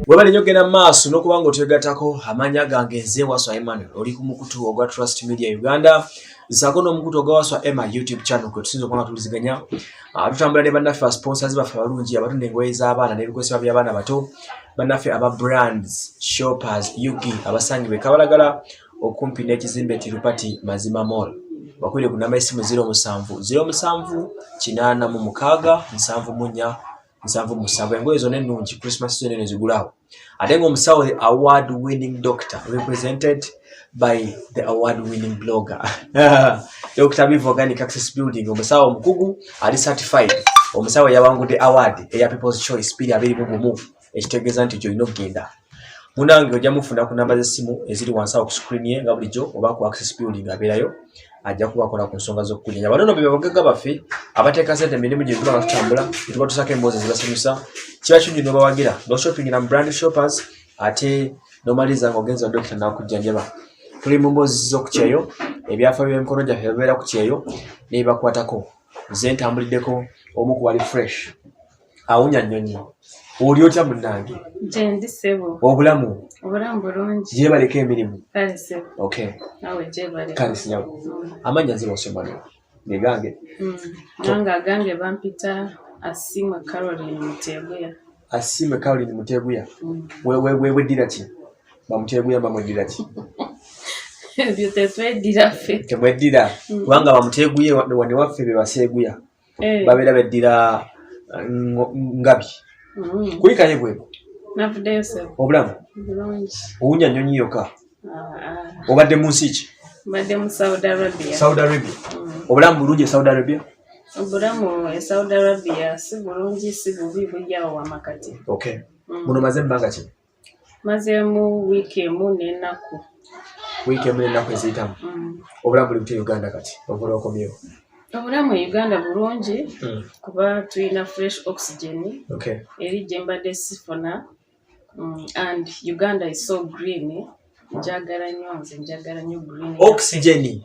Webale nnyo genda maaso n'okubanga otwegattako amanya gange nze Waswa Emmanuel oli ku mukutu ogwa Trust Media Uganda nsaako n'omukutu ogwa Waswa Emma YouTube channel kwe tusinza okubanga tuliziganya tutambula ne bannaffe ba sponsors baffe abalungi abatunda engoye z'abaana n'ebikozesebwa by'abaana bato bannaffe aba brands shoppers Yugi abasangibwe Kabalagala okumpi n'ekizimbe Tirupati Mazima Mall bakwire ku namba y'essimu 07 886 7 7 engoye zonna ennungi Christmas zonna ezigulawo ate ng'omusawo the award winning doctor represented by the award winning blogger Dr. Biv Organic Access Building omusawo omukugu ali certified omusawo yawangudde award eya People's Choice 2025 ekitegeeza nti gy'olina okugenda munange ojja mufuna ku namba z'essimu eziri wansi awo ku screen ye nga bulijjo oba ku Access Building abeerayo ajja kubakola ku nsonga z'okukulinya banono be bagagga baffe abateeka ssente emirimu gye tuba nga tutambula tuba tusaka emboozi zibasanyusa kiba kingi n'obawagira no shopping na brand shoppers ate nomaliza ng'ogenza dokita n'akujjanjaba tuli mu mboozi z'okukyeyo ebyafa by'emikono gyaffe bibeera ku kyeyo ne bibakwatako nze ntambuliddeko omu ku bali fresh awunya nnyonyi oli otya munnange Jendi sebo obulamu bulungi gyebaleka emirimu kale sebo okay nawe gyebale kale sinyawo amanya nze Waswa negange nanga gange bampita Asimwe Caroline Muteguya Asimwe Caroline Muteguya we dira ki bamuteguya bamwedira ki ebyo tetwedira ffe temwedira kubanga bamuteguye wano waffe be baseguya babeera beddira ngabi kulikaye bwe navuddeyo sebo obulamu bulungi owunya nnyonyi yokka obadde mu nsi ki mbadde mu Saudi Arabia obulamu bulungi Saudi Arabia obulamu Saudi Arabia si bulungi si bubi bujjawo wamakati okay muno maze mbanga ki mazemu wiiki emu n'ennaku eziyitamu obulamu buli butya Uganda kati okola okomyewo obulamu e Uganda bulungi kuba tulina fresh oxygen eri gye mbadde sifuna and Uganda is so green njagala nnyo green oxygen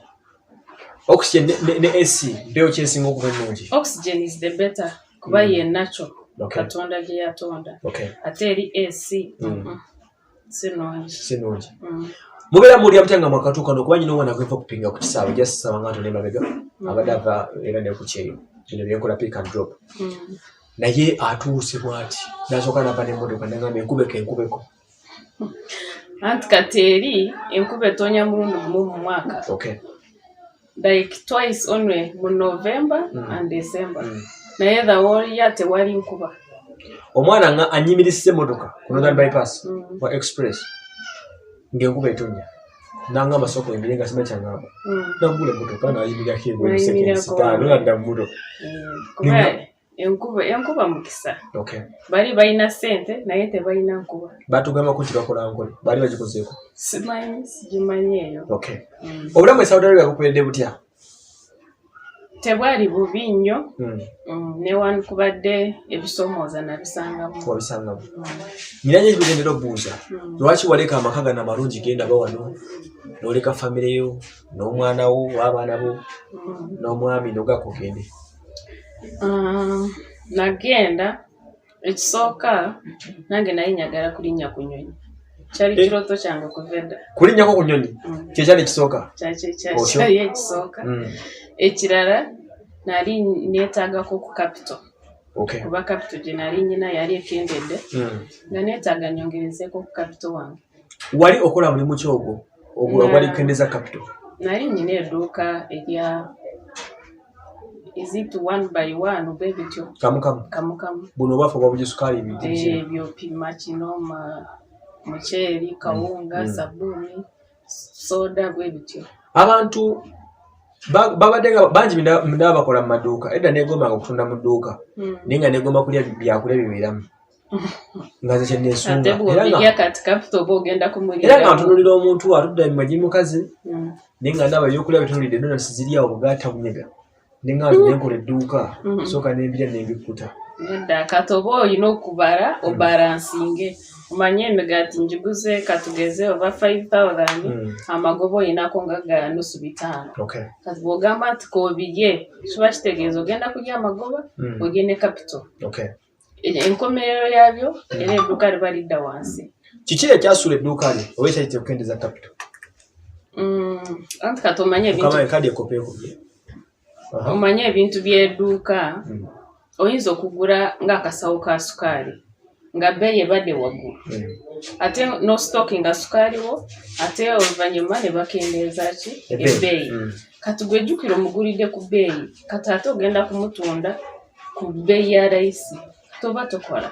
ne AC ndeyo kyesinga okuba ennungi oxygen is the better kuba ye natural Katonda gye yatonda ate eri AC sinungi mubeera mulya mutanga mwakatuuka nokuba nyina omwana agweva kupinga ku kisaawe jasisaba nga atona emabega abadde ava era ne ku kyeyo bino byenkola pick and drop naye atuuse bw'ati nasooka nava n'emmotoka nagamba enkubeko anti kati eri enkuba etonya mulundi gumu mu mwaka like twice only mu November and December naye the whole year tewali nkuba omwana nga anyimirise emmotoka ku Northern bypass wa express ng'enkuba etonya nanga amasoko embire nga sima kyangamba nagula emmotoka nayimirako egwesekensi nadda mu motoka kuba enkuba mukisa bali balina ssente naye tebalina nkuba batugambako nti bakola nkole bali bagikozeeko sigimanyi eyo obulamu e Saudi Arabia bukuberedde butya tebwali bubi nnyo newankubadde ebisoomooza nabisangamu nyinanye ebigendera obuuza lwaki waleka amaka gano amalungi genda ba wano n'oleka famire yo n'omwana wo w'abaana bo n'omwami n'ogakugende nagenda ekisooka nange naye njagala kulinnya ku nnyonyi kyali kirooto kyange okuva edda kulinnyako ku nnyonyi kyekyali ekisooka kyali ekisooka ekirala nali neetaagako ku capital kuba capital gye nali nyina yali ekendedde nga neetaaga nyongerezeeko ku capital wange wali okola mulimu kyogwo ogwali kendeza capital nali nyina edduuka erya is it one by one oba ebityo kamukamu buno bafa babuja sukaali ebyo pima kino muceeri kawunga sabbuuni soda bwe bityo abantu babadde bangi ndaba bakola mu maduuka edda neegombanga okutunda mu dduuka naye nga neegomba kulya byakulya bibeeramu nga ze kyenneesunga era nga ntunulira omuntu atudda mumagi mukazi naye nga ndaba ebyokulya bitunulidde donati ziryawo bugaata bunyega nenga nenkola edduuka sooka n'embira n'embikuta nedda kati oba olina okubala obalansinge omanye emigaati njiguze katugeze ova 5,000 amagoba olinako nga ga nusu 5 kati bw'ogamba nti koobirye kiba kitegeeza ogenda kulya amagoba ogende capital enkomerero yabyo era edduuka liba lidda wansi. Kiki ekyasula edduuka lye oba ekyayita okukendeza capital? Anti kati omanye ebintu by'edduuka oyinza okugula ng'akasawo ka sukaali nga bbeeyi ebadde waggulu ate no stocking nga sukaali wo ate oluvannyuma ne bakendeeza ki ebbeeyi. Kati gwe jjukira omugulidde ku bbeeyi kati ate ogenda kumutunda ku bbeeyi ya layisi toba tokola.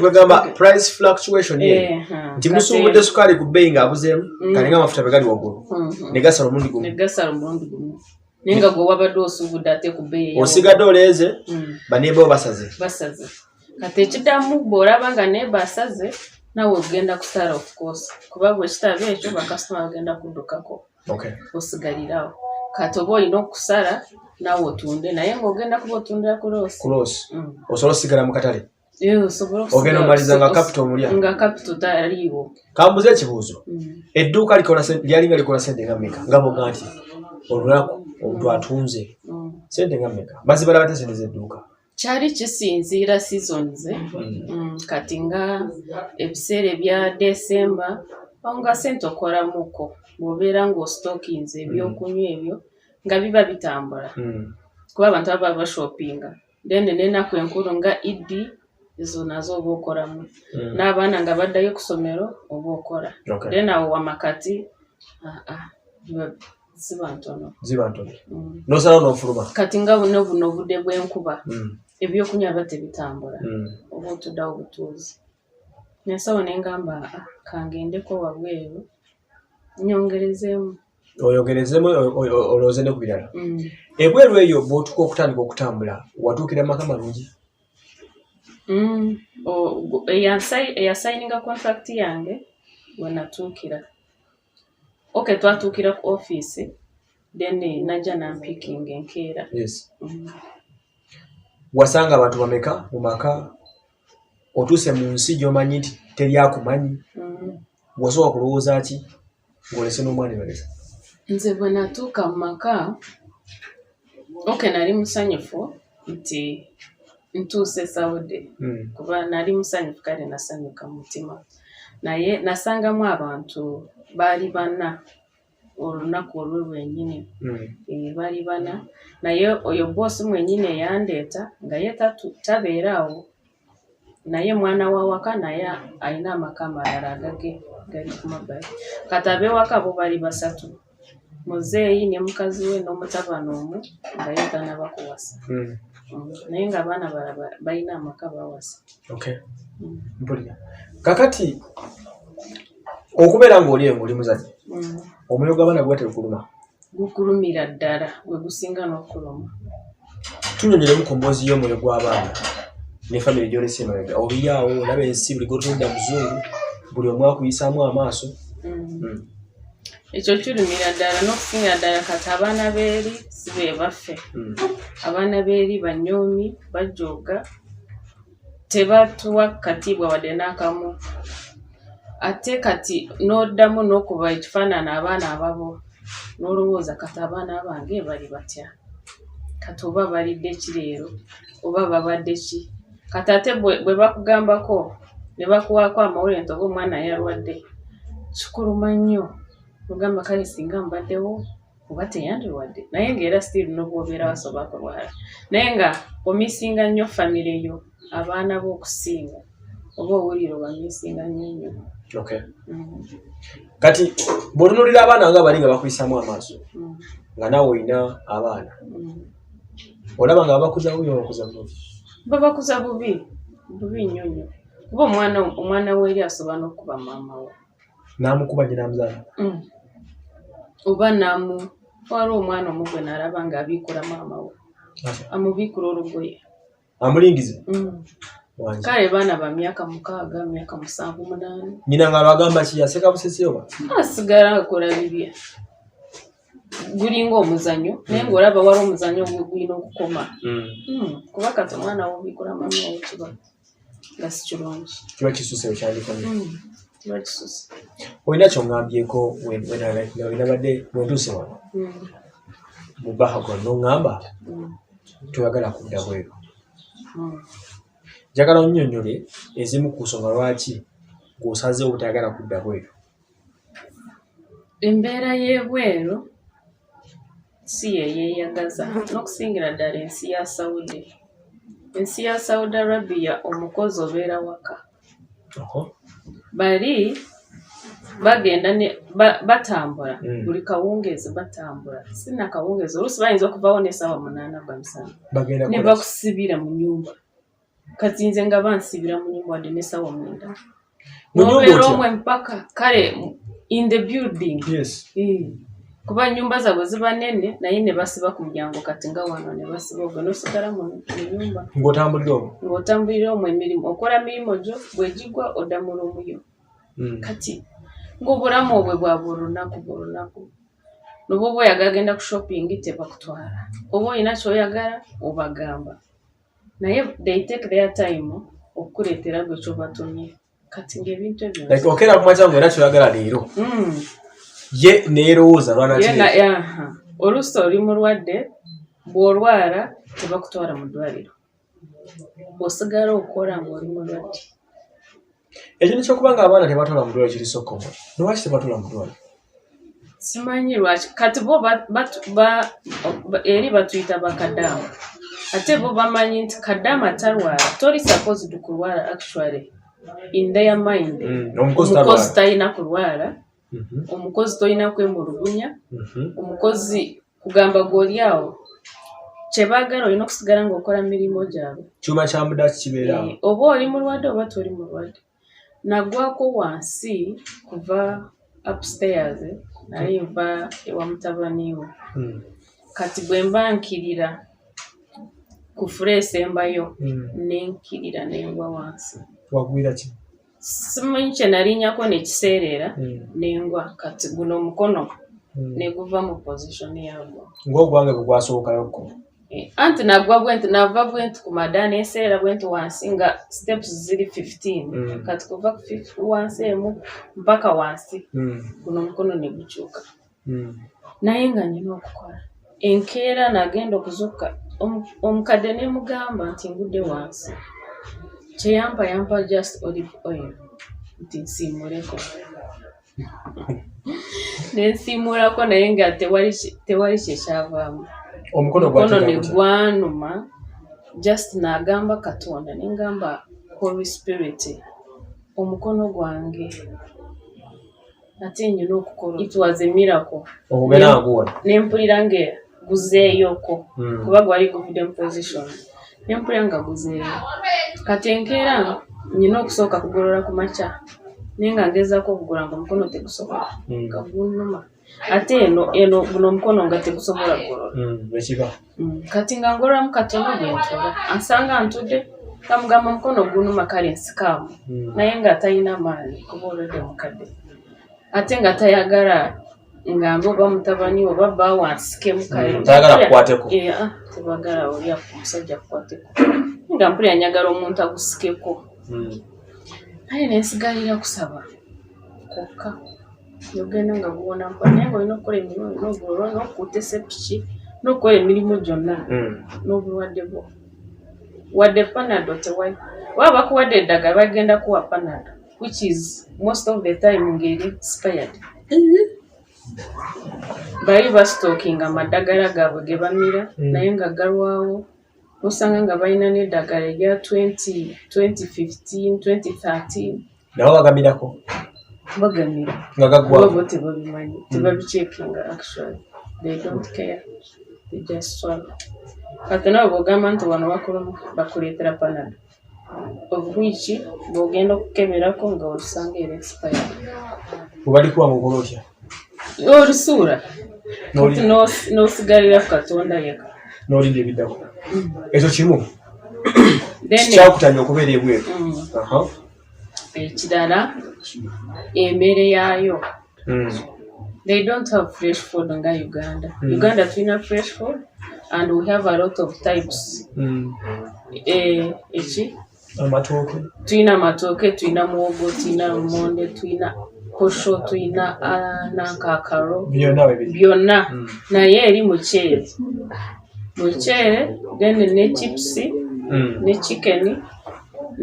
Bagamba price fluctuation nti musuubudde sukaali ku bbeeyi ng'abuzeemu kale ng'amafuta be gali waggulu ne gasala omulundi gumu. Naye nga gwe wabadde osuubudde ate ku bbeeyi osigadde oleeze baneeba bo basaze. Kati ekiddamu bw'olaba nga neeba asaze naawe ogenda kusala of course kuba bwe kitaba ekyo bakasitoma bagenda kuddukako osigalirawo. Kati oba olina okusala naawe otunde naye ng'ogenda kuba otundira ku loosi osobola osigala mu katale ogenda omaliza nga capital omulya nga capital taliiwo. Kambuze ekibuuzo edduuka lyalinga likola sente nga mmeka nga boga nti olunaku omuntu atunze sente nga mmeka bazibala bate sente z'edduuka? Kyali kisinziira seasons kati nga ebiseera ebya December nga sente okolamuko bw'obeera ng'ostockinze ebyokunywa ebyo nga biba bitambula kuba abantu baba bashopinga then n'ennaku enkulu nga Idi ezo nazo oba okolamu n'abaana nga baddayo ku ssomero oba okola then awo wamakati ziba ntono n'osalawo n'ofuluma. Kati nga buno obudde bw'enkuba ebyokunywa biba tebitambula oba otuddawo butuuzi nasawo ne ngamba kangendeko wabweru nyongerezeemu olowooze ne ku birala. Ebweru eyo bw'otuka okutandika okutambula watuukira maka malungi? Eyasayininga contract yange we natuukira twatuukira ku office then najja nampikinga enkeera. Wasanga abantu bameka mu maka otuuse mu nsi gy'omanyi nti teryakumanyi wasooka kulowooza ki ng'olese n'omwana emabega? Nze bwe natuuka mu maka nali musanyufu nti ntuuse sawude kuba nali musanyufu kale nasanyuka mu mutima naye nasangamu abantu baali bana olunaku olwo lwennyini baali bana naye oyo boosi mwennyini eyandeeta nga ye tabeeraawo naye mwana wa waka naye alina amaka amalala agage gali ku mabbali. Kati ab'ewaka bo bali basatu muzeeyi ne mukazi we n'omutabani omu nga ye tanaba kuwasa naye nga abaana balina amaka bawasa. Kakati okubeera ng'oli enguli muzadde omwoyo gw'abaana gwe tegukuluma? Gukulumira ddala gwe gusinga n'okuluma. Tunyonyeremu ku mboozi y'omwoyo gw'abaana ne famire gy'olese emabega oliyaawo olaba ensi buli gotonda muzungu buli omu akuyisaamu amaaso. Ekyo kirumira ddala n'okusinga ddala kati abaana beeri si be baffe abaana beeri banyoomi bajooga tebatuwa katiibwa wadde n'akamu ate kati n'oddamu n'okuba ekifaanana abaana ababo n'olowooza kati abaana bange bali batya kati oba balidde ki leero oba babadde ki kati ate bwe bakugambako ne bakuwaako amawulire nti oba omwana yalwadde kikuluma nnyo ogamba kale singa mbaddewo oba teyandirwadde naye ng'era still n'obwobeera basobola kulwala naye nga omisinga nnyo famire yo abaana b'okusinga oba owulire obamisinga nnyo. Kati bw'otunuulira abaana nga bali nga bakuyisaamu amaaso nga naawe olina abaana olaba nga babakuza bubi babakuza bubi? Babakuza bubi nnyo nnyo kuba omwana weeri asobola n'okuba maama we n'amukuba gye n'amuzaala oba waliwo omwana omu gwe n'alaba ng'abiikula maama we amubiikula olugoye amulingize kale baana ba myaka 6 myaka 7 8 nyina nga lwagamba ki yaseka busesi oba asigala akola bibye gulinga omuzanyo naye ng'olaba wali omuzanyo gulina okukoma kuba kati omwana wobiikula maama we kiba nga si kirungi kiba kisuse okyandikomye kiba kisuse. Olina ky'oŋŋambyeko wenabadde wentuuse wano mu Bahagon n'oŋŋamba toyagala kudda bweru Njagala onnyonnyole ezimu ku nsonga lwaki ng'osaze obutayagala kudda bweru. Embeera y'ebweru si yeeyagaza n'okusingira ddala ensi ya Saudi. Ensi ya Saudi Arabia omukozi obeera waka. Bali bagenda batambula buli kawungeezi batambula. Sina kawungeezi oluusi bayinza okuvawo n'essaawa 8 bamisana ne bakusibira mu nnyumba. Kati nze nga bansibira mu nnyumba wadde n'essaawa 9. N'obeera omwe mpaka kale in the building. Yes. Kuba nnyumba zaabwe ziba nnene naye ne basiba ku muryango kati nga wano ne basiba ogwo n'osigala mu nnyumba. Ng'otambulira omwo emirimu okola mirimu gyo bw'egigwa odda mu luumu yo. Kati ng'obulamu obwe bwabwe olunaku noba oba oyagala genda ku shopping tebakutwala, oba olina ky'oyagala obagamba naye they take their time okukuleetera gwe ky'obatumye. Kati ng'ebintu ebyo okera kumakya ng'era ky'oyagala leero ye neerowooza lwanaki oluusi oli mulwadde bw'olwala tebakutwala mu ddwaliro osigala okola ng'oli mulwadde. Ekintu ky'okuba ng'abaana tebatwala mu ddwaliro kiri sokkomo. Lwaki tebatwala mu ddwaliro? Simanyi lwaki. Kati bo eri batuyita bakadamu ate bo bamanyi nti kadamu talwala tori supposed kulwala actually in their mind. Omukozi talina kulwala, omukozi tolina kwemulugunya, omukozi kugamba gw'oli awo kyebaagala olina okusigala ng'okola mirimu gyabwe. Kyuma kya muda kibeerawo. Oba oli mulwadde oba toli mulwadde. Nagwako wansi kuva upstairs naye nva ewa mutabani we. Kati bwe mba nkirira ku fleece embayo nenkirira nengwa wansi. Wagwira ki? Simanyi kye nalinnyako nekiseerera nengwa kati guno omukono neguva mu position yagwo. Ng'ogwange bwe gwasookalako. Anti nagwa bwenti nava bwenti ku madaani eseera bwenti wansi nga steps ziri 15 kati kuva ku wansi emu mpaka wansi guno omukono ne gukyuka naye nga nina okukola enkeera nagenda okuzuka omukadde ne mugamba nti ngudde wansi kyeyampa just olive oil nti nsiimuleko nensiimulako naye nga tewali kyekyavaamu. Omukono ne gwanuma just nagamba Katonda nengamba Holy Spirit omukono gwange ate nyina okukola. It was a miracle. Nempulira nge guzeeyoko kuba gwali guvudde mu position nempulira nga guzeeyo kati enkeera nyina okusooka kugolola ku makya naye nga ngezaako okugula nga omukono tegusobola nga gunuma ate eno guno omukono nga tegusobola kugolola. Kati nga ngoloramu katono bwentula ansanga ntudde kamugamba omukono gunuma kale nsikaamu naye nga talina maanyi kuba olwedde mukadde ate nga tayagala ngambe oba mutabani oba bba wansikemu kale tayagala kukwateko. Tebagala oli omusajja kukwateko nga mpulira nyagala omuntu agusikeko naye nensigalira kusaba kwokka yogenda nga guwona mpola naye nga olina okukola emirimu n'ogolwa n'okukuuta esepiki n'okukola emirimu gyonna n'obulwadde bwo wadde panado tewali waba bakuwadde eddagala bagenda kuwa panado which is most of the time ngeri expired. Bali bastocking amaddagala gaabwe ge bamira naye nga galwawo osanga nga balina n'eddagala erya 2015 2013 nawo bagamirako bagamira nga gaggwa bo tebabimanyi tebabicheckinga actually they don't care they just swallow. Kati nawe bw'ogamba nti wano bakuleetera panado obwiki bw'ogenda okukeberako nga olusanga era expired bwebalikuwa mu okola otya olisuula kati n'osigalira ku Katonda yeka n'olinda ebiddako ekyo kimu kikyakutamya okubeera ebweru. Ekirala emmere yaayo they don't have fresh food nga Uganda. Uganda tulina fresh food and we have a lot of types. Amatooke tulina amatooke tulina muwogo tulina lumonde tulina kosho tulina nankakalo byonna naye eri muceere then ne chips ne chicken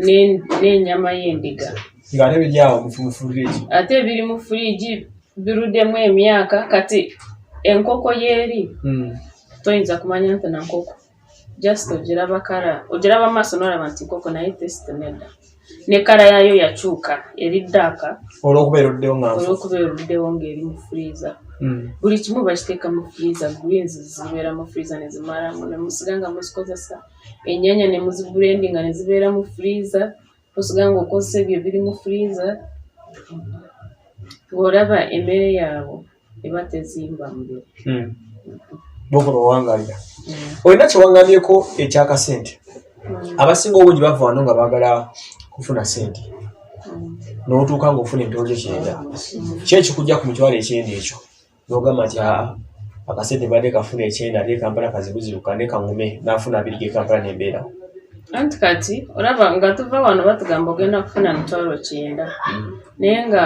n'enyama y'endiga ngate bijyawo mu fridge ate biri mu fridge birudemu emyaka kati enkoko yeri toyinza kumanya nti na nkoko just ogiraba kara ogiraba maaso n'olaba nti nkoko naye taste nedda ne kara yayo yakyuka eri ddaka olw'okubeeruddewo ng'eri mu freezer buli kimu bakiteeka mu freezer greens zibeera mu freezer ne zimalamu ne musiga nga muzikozesa ennyanya ne muziburendinga ne zibeera mu freezer osiga nga okozesa ebyo biri mu freezer olaba emmere yaabo eba tezimba mubiri bokola owangalira olina kyewangambyeko ekyakasente abasinga obungi bava wano nga baagala kufuna sente n'otuuka ng'ofuna entoojo kyenda ki ekikujja ku mitwalo ekyenda ekyo n'ogamba nti akasente badde kafuna ekyenda ate Kampala kazibuzibuka ne kaŋŋume n'afuna abiri ge Kampala n'embeerawo anti kati olaba nga tuva wano batugamba ogenda kufuna mitwalo kyenda naye nga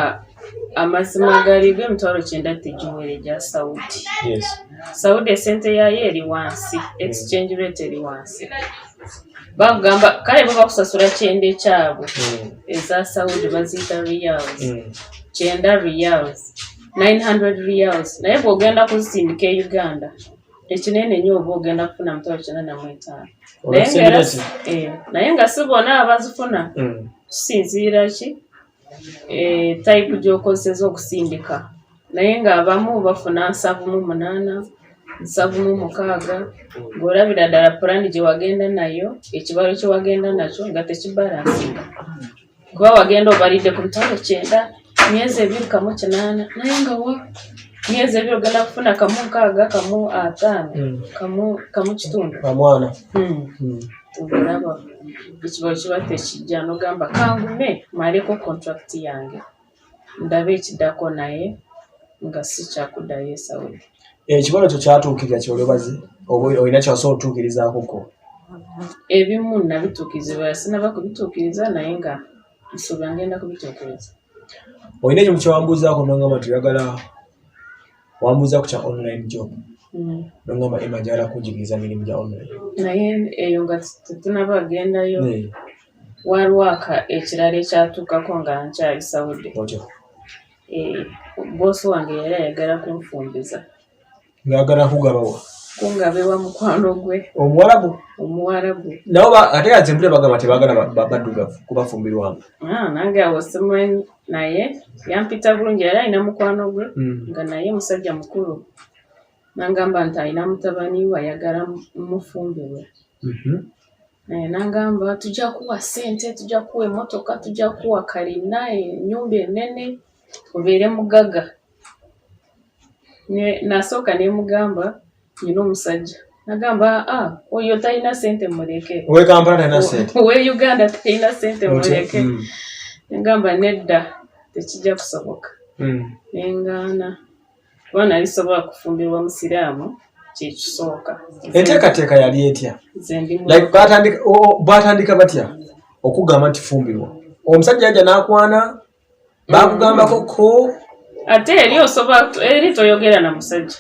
amazima galigo emitwalo kyenda tegiwere gya Saudi. Saudi esente yayo eri wansi, exchange rate eri wansi. Bagamba kale bo bakusasula kyenda ekyabwe eza Saudi baziyita riyals. Kyenda riyals 900 riyals naye bw'ogenda kuzisindika e Uganda ekinene nnyo oba ogenda kufuna mitwalo kyenda na mw'etaano. Naye nga si bonna abazifuna kisinziira ki type gy'okozesa okusindika naye nga abamu bafuna 7,8 7,6 ng'olabira ddala pulani gye wagenda nayo ekibalo kye wagenda nakyo nga tekibalansinga kuba wagenda obalidde ku mitwalo 9 myezi 2,8 naye nga myezi 2 ogenda kufuna 1,6 kamu kitundu kamwana olaba ekibalo kiba tekijja n'ogamba kangume maleko contract yange ndaba ekiddako naye nga si kyakuddayo Saudi. Ekibalo kyo kyatuukirira kyolwebaze olina kyasobola otuukirizaako ko? Ebimu nabituukirizibwa sinaba kubituukiriza naye nga nsuubira ngenda kubituukiriza. Olina ekimu kyewambuuzaako n'ogamba tuyagala wambuuza ku kya online job n'ogamba Emma njagala kunjigiriza mirimu gya online. Naye eyo nga tetunaba gendayo walwaka ekirala ekyatuukako nga nkyali Saudi. Boosi wange yali ayagala kunfumbiza. Ng'ayagala kugabawa? Kungabewa mukwano gwe. Omuwarabu? Omuwarabu. Nabo ate yazembule bagamba tebaagala baddugavu kubafumbirwamu. Nange awo simanyi naye yampita bulungi yali alina mukwano gwe nga naye musajja mukulu. Nangamba nti alina mutabani we ayagala mufumbirwe. Naye nangamba tujja kuwa ssente, tujja kuwa emmotoka, tujja kuwa kalina, ennyumba ennene obeere mugagga. Nasooka ne mugamba nina omusajja. Nagamba oyo talina ssente muleke. Owe Kampala talina ssente? Owe Uganda talina ssente muleke. Nagamba nedda tekijja kusoboka. Nengaana kuba nali sobola kufumbirwa musiraamu kyekisooka. Enteekateeka yali etya? Baatandika batya okugamba nti fumbirwa? Omusajja yajja n'akwana baakugambako ko? Ate eri osobola eri toyogera na musajja.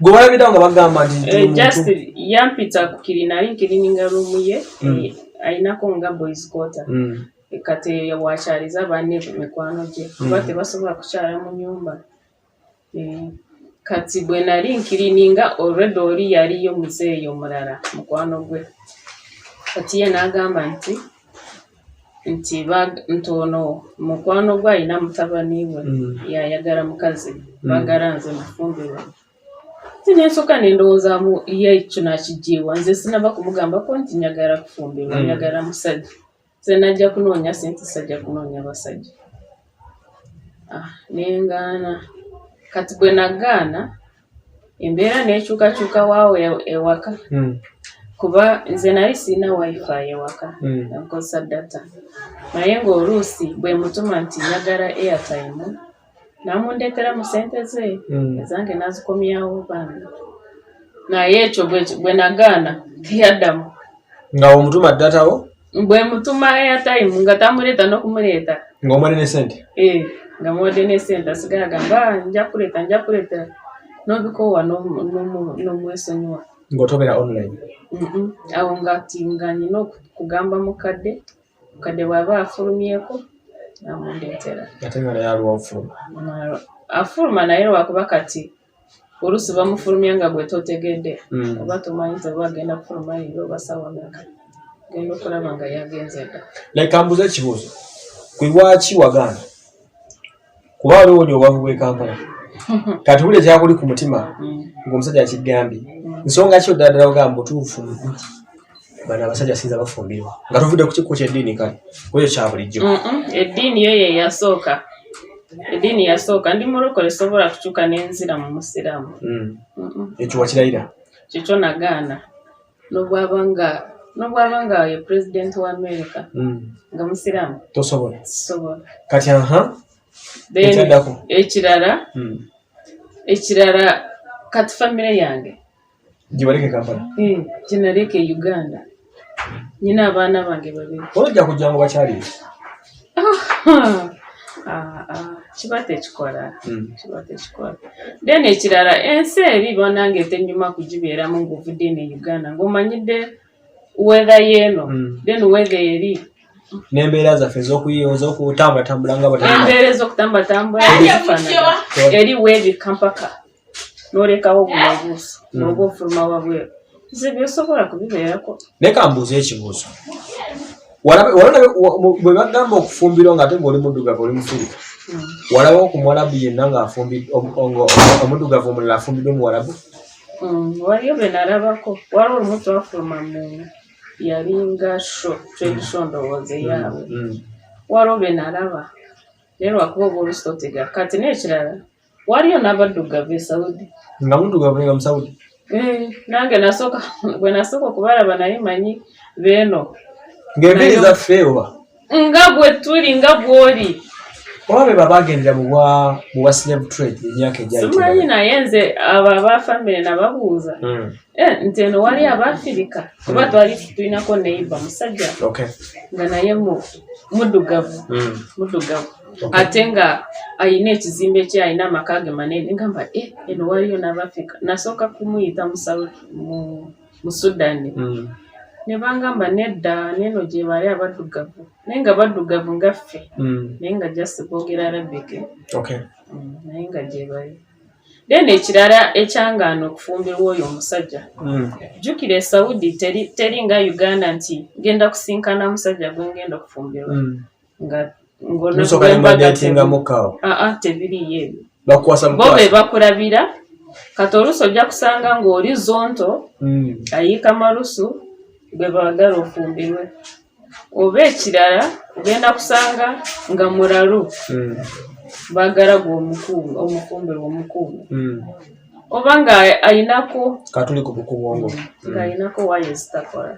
Gwe balabirawo nga bagamba nti just yampita ku nkirininga ruumu ye ayinako nga boys quarter. Kati wakyaliza banne mikwano gye kuba tebasobola kukyala mu nyumba. Kati bwe nali nkirininga already oli yaliyo muzeeyo mulala mukwano gwe. Kati ye n'agamba nti ono mukwano gwe alina mutabani we yayagala mukazi baagala nze mufumbirwe. Tinesooka nendowoozaamu ye ekyo nakijjiwa nze sinaba kumugambako nti njagala kufumbirwa njagala musajja. Nze najja kunoonya ssente sajja kunoonya basajja. Nengaana kati bwe nagaana embeera n'ekyukakyuka waawo ewaka kuba nze nali sirina wifi ewaka nkozesa data naye ng'oluusi bwe mutuma nti njagala airtime namundeetera mu ssente ze ezange nazikomyawo bana naye ekyo bwe nagaana teyaddamu. Nga omutuma data wo? Bwe mutuma airtime nga tamuleeta n'okumuleeta. Ng'omwadde ne ssente? Nga mwadde ne ssente asigala agamba nja kuleeta n'obikoowa n'omwesonyiwa. ngotobera online awo nga nyina kugamba mukadde bw'aba afulumyeko namundetera ate nga naye aliwo afuluma naye lwakuba kati olusi bamufulumya nga gwe totegedde oba tomanyi oba agenda kufuluma leero oba ssaawa mmeka genda okulaba nga yagenze dda. Like ambuza ekibuuzo gwe lwaki wagaana kuba waliwo oli obwavu bw'e Kampala kati buli ekyakuli ku mutima ng'omusajja akigambye nsonga ki oddala ogamba otuufu bano abasajja sinza bafumbirwa nga tuvudde ku kikko ky'eddiini kale kweyo kya bulijjo. Eddiini yo ye yasooka ndi mulokole sobola kukyuka n'enzira mu musiraamu ekyo wakirayira kikyo nagaana n'obwaba nga ye pulezidenti wa America nga musiraamu tosobola kati ekirala kati famire yange gibaleke Kampala ginaleke Uganda nyina abaana bange babiri olojja kujja ngo bakyali kiba tekikola then ekirala ensi eri banange tenyuma kugibeeramu ng'ovudde ne Uganda ng'omanyidde weather yeeno then weather eri n'embeera zaffe ez'okutambulatambula nga embeera ez'okutambulatambula eri weebika mpaka n'olekawo obumabuusi n'oba ofuluma wabweru byosobola kubibeerako. Leka mbuuze ekibuuzo bwe bagamba okufumbirwa ng'ate ng'oli muddugavu oli Mufirika walaba okumwalabu yenna omuddugavu omulala afumbiddwe muwalabu waliyo be nalabako waliwo olumu twafuluma yalinga tradition ndowooza eyaabwe waliwo be nalaba naye lwakuba oba olusi totega kati n'ekirala waliyo n'abaddugavu e Saudi nga muddugavu nga mu Saudi nange bwe nasooka okubalaba naye manyi beeno ng'enviiri zaffe oba nga bwe tuli nga bw'oli oba be babagendera mu bwa slave trade emyaka egyayita simanyi naye nze abo abafamire nababuuza nti eno wali Abafirika kuba twali tulinako neiba musajja nga naye muddugavu ate nga ayina ekizimbe kye ayina amaka ge manene ngamba eno waliyo n'Abafirika nasooka kumuyita mu Sudani ne bangamba nedda neno gye bali abaddugavu naye nga baddugavu nga ffe naye nga just boogera Arabic naye nga gye bali then ekirala ekyangaana okufumbirwa oyo omusajja jjukira e Saudi teri nga Uganda nti genda kusinkana musajja gwe ngenda okufumbirwa nga tebiriyo ebyo bo be bakulabira kati oluusi ojja kusanga ng'oli zonto ayiika malusu gwe baagala ofumbirwe oba ekirala ogenda kusanga nga mulalu baagala gwe omufumbirwa omukuumi oba nga ayinako katuli ku bukubwongo ng'ayinako waya ezitakola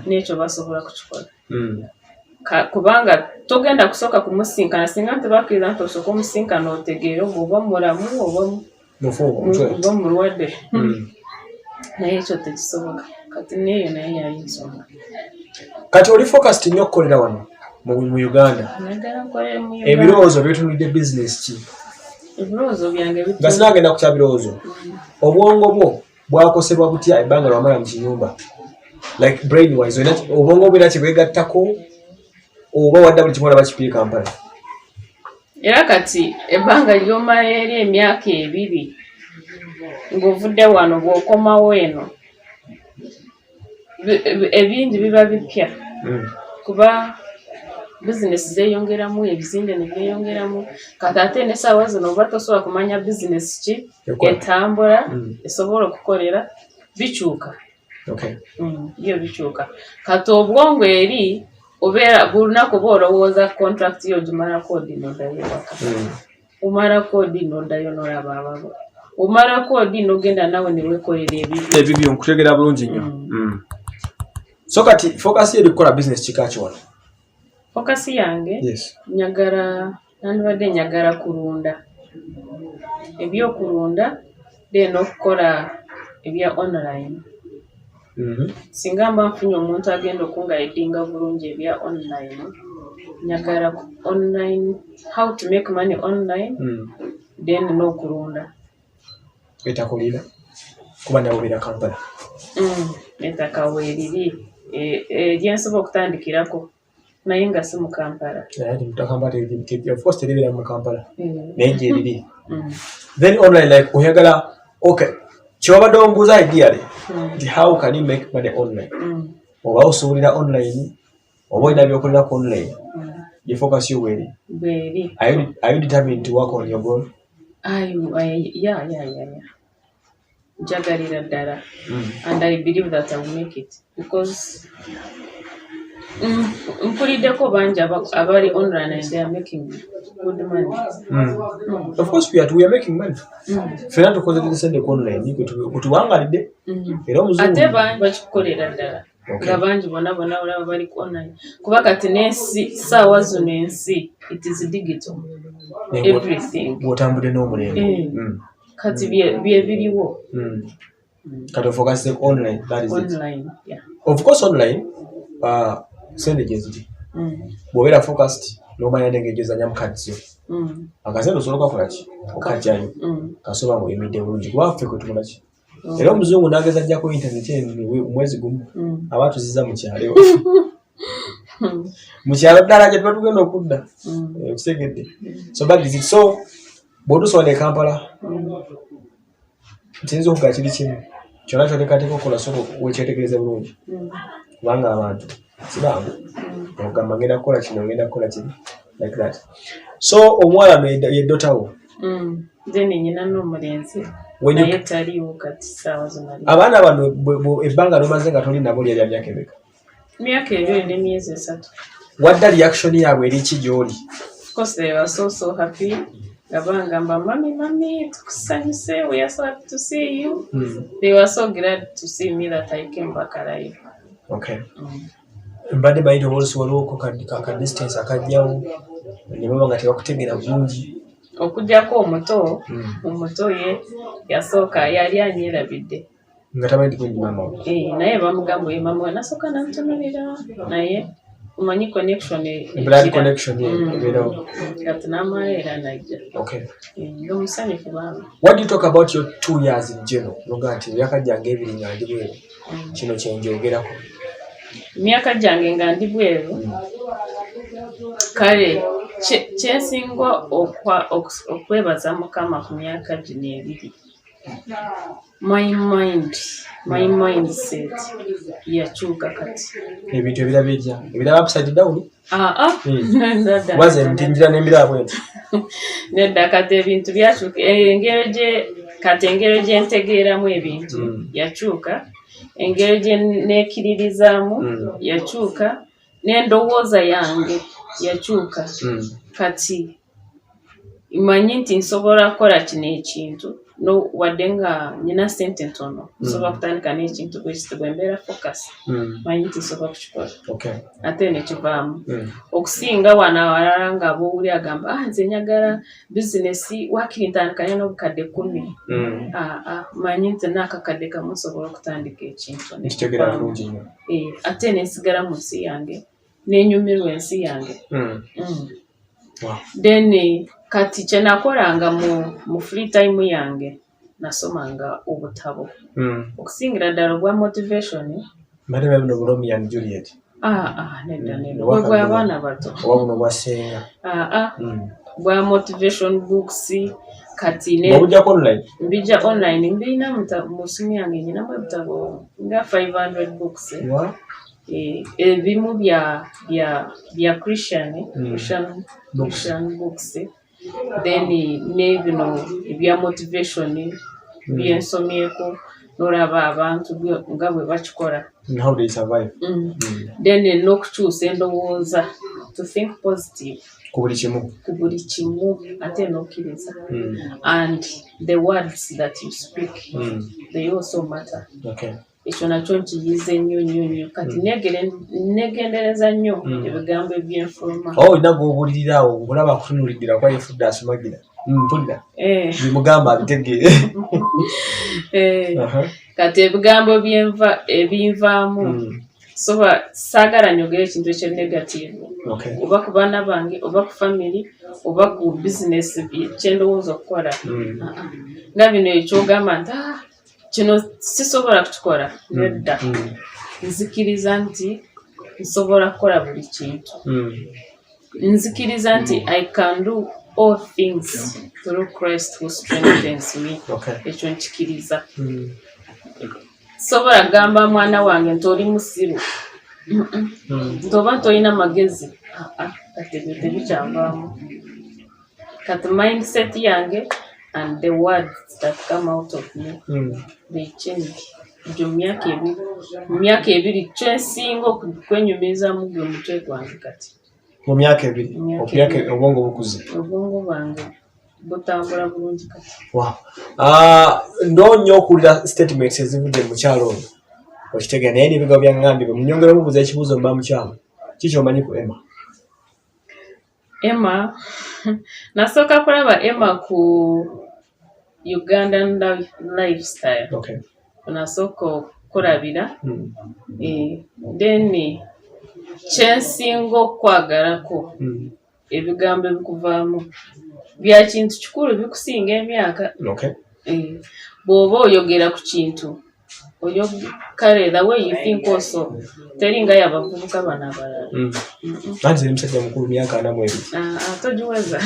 n'ekyo basobola kukikola kubanga togenda kusooka kumusinkana singa tebakkiriza nti osooka omusinkana otegeere oba mulamu oba mulwadde naye ekyo tekisoboka kati neeyo naye yali nsonga kati oli focused nnyo okukolera wano mu Uganda ebirowoozo byetunulidde business ki ebirowoozo byange nga sinagenda ku kya birowoozo obwongo bwo bwakoserwa butya ebbanga lwamala mu kinyumba like brain wise obwongo bwera kibwegattako oba wadda buli kimu olaba kipiye Kampala era kati ebbanga ly'omala eri emyaka 2 ng'ovudde wano bw'okomawo eno ebingi biba bipya kuba bizinesi zeeyongeramu ebizimbe ne byeyongeramu kati ate n'essaawa zino oba tosobola kumanya bizinesi ki etambula esobola okukolera bikyuka yo bikyuka kati obwongo eri obeera buli lunaku oba olowooza contract yo gimalako dino oddayo ewaka omalako dino oddayo n'olaba ababo omalako dino ogenda nawe ne weekolera ebibyo nkutegera bulungi nnyo so kati focus eri kukola business kika kiwano focus yange njagala kulunda ebyokulunda then okukola ebya online singa mba nfunye omuntu agenda okungayidinga bulungi ebya online njagala online how to make money online then n'okulunda etakulira kuba nabo bira Kampala ettaka weeriri lyensobola okutandikirako naye nga si mu Kampala. Of course teribera mu Kampala naye gyeriri. Then online like oyagala okay kyobadde ombuuza ideally how can you make money online oba osuubulira online oba olina byokoleraku online you focus you weri. Are you determined to work on your goal? Yeah. Njagalira ddala and I believe that I will make it because mpuliddeko bangi abali online and they are making good money. Of course we are making money. Fena tukozesa sente ku online kutuwangalidde era omuzungu ate bangi bakikukolera ddala nga bangi bonna olaba bali ku online kuba kati n'ensi ssaawa zino ensi it is digital everything bw'otambudde n'omulembe kati bye biriwo kati ofocus online that is online it. Of course online sente gye ziri bw'obeera focused n'omanya n'engejezanya mu kadzyo akasente osobola okukakola ki okajjayo kasoba ng'oyimidde bulungi kuba ffe kwe tukola ki era omuzungu n'ageza ajjako internet mwezi gumu aba tuziza mu kyalo mu kyalo ddala gye tuba tugenda okudda okitegedde so that is it. So bw'otusobola e Kampala nsinza okugaa kiri kimu kyonna kyoteekateeka okukola soka wekyetegereze bulungi kubanga abantu sibangu ogamba ngenda kukola kino ngenda kukola kino like that. So omuwala no ye dotawo then nyina n'omulenzi naye taliwo kati ssaawa zino. Abaana bano ebbanga lomaze nga toli nabo lyali myaka emeka? Myaka ebiri n'emyezi 3. Wadda reaction yaabwe eri ki gy'oli? Of course they were so happy. Gabangamba mami tukusanyuse, we are so happy to see you. They were so glad to see me that I came back alive. Okay. Mbadde bayita olw'olusuwalwoko ka distance akajjawo ne baba nga tebakutegeera bulungi. Okujjako omuto ye yasooka yali anyerabidde nga tamanyi kungi mama naye bamugamba ye mama we nasooka namutunuulira naye umanyi connection blood connection ebeerawo kati n'amala era najja. Nga musanyufu baami. What do you talk about your 2 years in jail? Noga nti myaka gyange ebiri nga ndi bweru kino kyenjogerako. Myaka gyange nga ndi bweru kale kyensinga okwebaza Mukama ku myaka gino ebiri. My mindset yakyuka kati. Ebintu ebiraba erya ebiraba upside down? Waze ntinjira n'embirabo ento. Nedda kati ebintu byakyuka engero gye ntegeeramu ebintu yakyuka, engero gye neekiririzaamu yakyuka, n'endowooza yange yakyuka. Kati mmanyi nti nsobola kukola kino ekintu no wadde nga nina ssente ntono nsobola kutandika n'ekintu bwekiti bwe mbeera focus mmanyi nti nsobola kukikola ate nekivaamu okusinga wano awalala nga aboowuli agamba nze njagala bizinesi waakiri ntandikanye n'obukadde 10 mmanyi nti n'akakadde kamu nsobola okutandika ekintu ate nensigala mu nsi yange nenyumirwa ensi yange. Then kati kyenakolanga mu free time yange nasomanga obutabo okusingira ddala obwa motivation. Madame buno Romeo and Juliet. Nedda bwe abaana bato oba buno bwasenga bwa motivation books. Kati mbijja online mbirina mu simu yange nyinamu ebitabo nga 500 books. Ebimu bya Christian books. Then nebino ebya motivation byensomyeko n'olaba abantu nga bwe bakikola. How they survive. Then n'okukyusa endowooza to think positive ku buli kimu ate n'okkiriza. And the words that you speak they also matter. Ekyo nakyo nkiyize nnyo kati negendereza nnyo ebigambo ebyenfuluma. Olina gw'obuulirira awo ngulaba akutunuuliddira kwa yefudde asumagira mpulira bimugamba abitegeere. Kati ebigambo ebinvaamu saagala nyogera ekintu ekyenegative oba ku baana bange oba ku family oba ku bizinesi kyendowooza okukola nga bino ekyogamba nti kino sisobola kukikola nedda nzikiriza nti nsobola kukola buli kintu nzikiriza nti I can do all things through Christ who strengthens me. Ekyo nkikiriza sobola gamba mwana wange nti oli musiru ntoba tolina magezi kati ebyo tebikyanvaamu kati mindset yange and the words that come out of me they change. Njo myaka ebiri kyensinga okwenyumirizamu gwe mutwe gwange kati mu myaka ebiri obwongo bukuze obwongo bwange butambula bulungi kati. Wow. Ndonyo okulira statements ezivudde mu kyalo ono okitegeera naye n'ebigambo byaŋŋambye mu nnyongera mubuuza ekibuuzo mba mukyalo kiki omanyi ku Emma nasooka kulaba Emma ku Ugandan lifestyle. Nasooka kulabira then kyensinga okwagalako ebigambo ebikuvaamu bya kintu kikulu bikusinga emyaka bw'oba oyogera ku kintu kale the way you think also teringa y'abavubuka bano abalala anti omusajja mukulu myaka 42 togiweza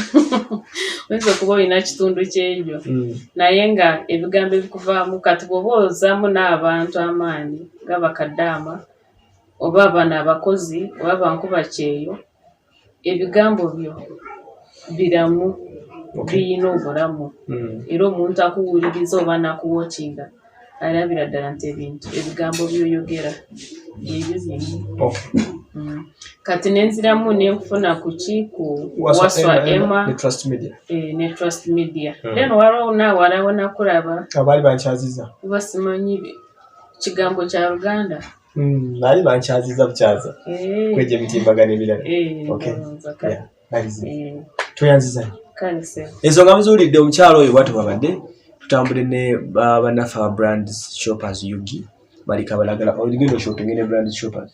oyinza okuba olina kitundu ky'ebyo naye nga ebigambo ebikuvaamu kati bw'oba ozaamu n'abantu amaanyi nga bakaddaama oba abano abakozi oba bankuba kyeyo ebigambo byo biramu biyina obulamu era omuntu akuwuliriza oba nakuwookinga alabira ddala nti ebintu ebigambo byoyogera ebyo byenyi kati nenziramu nenfuna ku Waswa Emma ne Trust Media then waliwo nakulaba abaali bankyaziza basimanyi kigambo kya Luganda baali bankyaziza bukyaza kweje emitimbagano emirala tuyanziza ensonga muzuulidde omukyalo oyo bwatyo babadde tutambule ne bannaffe aba brand shoppers Yugi bali Kabalagala oligendo shopping ne brand shoppers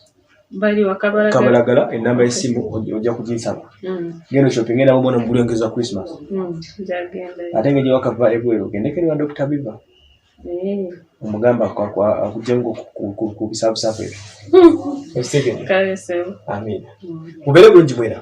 bali Kabalagala enamba y'essimu ojja kuginsaba gendo shopping nabo mbona mubulengeza Christmas njagenda ate ng'eje wakava ebweru gendekerwa Dr. Biva omugamba akujjangu ku bisabusabu ebyo kale sebo amina mubere bulungi bwera